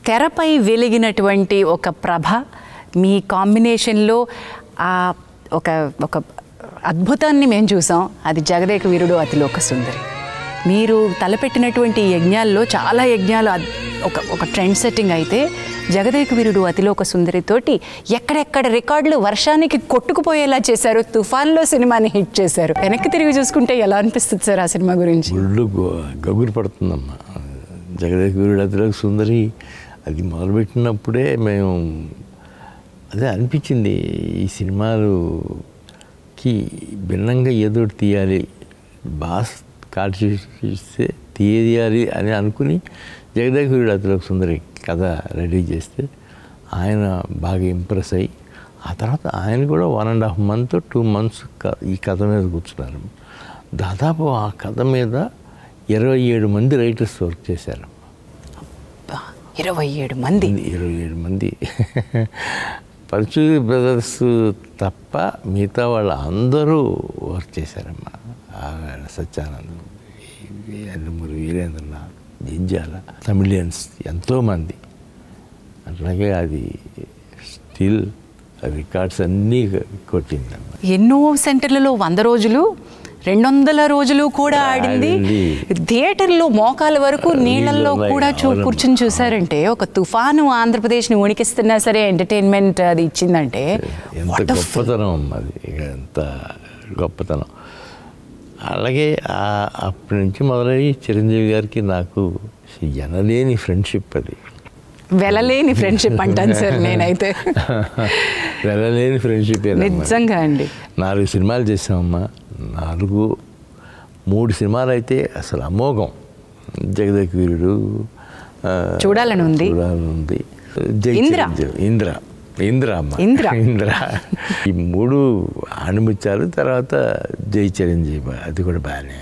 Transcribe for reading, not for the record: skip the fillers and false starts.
తెరపై వెలిగినటువంటి ఒక ప్రభ మీ కాంబినేషన్లో ఒక ఒక అద్భుతాన్ని మేము చూసాం. అది జగదేక వీరుడు అతిలోక సుందరి. మీరు తలపెట్టినటువంటి యజ్ఞాల్లో చాలా యజ్ఞాలు ఒక ట్రెండ్ సెట్టింగ్ అయితే జగదేక వీరుడు అతిలోక సుందరితోటి ఎక్కడెక్కడ రికార్డులు వర్షానికి కొట్టుకుపోయేలా చేశారు. తుఫాన్లో సినిమాని హిట్ చేశారు. వెనక్కి తిరిగి చూసుకుంటే ఎలా అనిపిస్తుంది సార్ ఆ సినిమా గురించి? గగురు పడుతుందమ్మా. జగదేక వీరుడు అతిలోక సుందరి అది మొదలుపెట్టినప్పుడే మేము అదే అనిపించింది, ఈ సినిమాలుకి భిన్నంగా ఏదో తీయాలి, బాస్ కాల్చిస్తే తీయాలి అని అనుకుని జగదేక వీరుడు అతిలోక సుందరి కథ రెడీ చేస్తే ఆయన బాగా ఇంప్రెస్ అయ్యి ఆ తర్వాత ఆయన కూడా 1.5 month 2 months ఈ కథ మీద కూర్చున్నారు. దాదాపు ఆ కథ మీద 27 మంది రైటర్స్ వర్క్ చేశారు. 27 మంది 27 మంది పరచూరి బ్రదర్స్ తప్ప మిగతా వాళ్ళు అందరూ వర్క్ చేశారమ్మా. సత్యానంద్, అల్లమూరి వీరేంద్రనాథ్, జింజాల, తమిళియన్స్ ఎంతోమంది. అట్లాగే అది స్టిల్ రికార్డ్స్ అన్నీ కొట్టిందమ్మా. ఎన్నో సెంటర్లలో 100 రోజులు 200 రోజులు కూడా ఆడింది. థియేటర్లో మోకాల వరకు నీళ్ళల్లో కూడా కూర్చుని చూసారంటే ఒక తుఫాను ఆంధ్రప్రదేశ్ని వణికిస్తున్నా సరే ఎంటర్టైన్మెంట్ అది ఇచ్చిందంటే ఎంత గొప్పతనం అది, ఎంత గొప్పతనం. అలాగే అప్పటి నుంచి మొదలయ్యి చిరంజీవి గారికి నాకు ఎనలేని ఫ్రెండ్షిప్. అది వెళ్ళలేని ఫ్రెండ్షిప్ అంటాను సార్ నేనైతే. వెళ్ళలేని ఫ్రెండ్షిప్ నిజంగా అండి. 4 సినిమాలు చేసామమ్మా. 3 సినిమాలు అయితే అసలు అమోఘం. జగదేక వీరుడు చూడాలని ఉంది, ఇంద్ర అమ్మ, ఇంద్ర ఈ 3 ఆణిముత్యాలు, తర్వాత జై చిరంజీవి అది కూడా బాగానే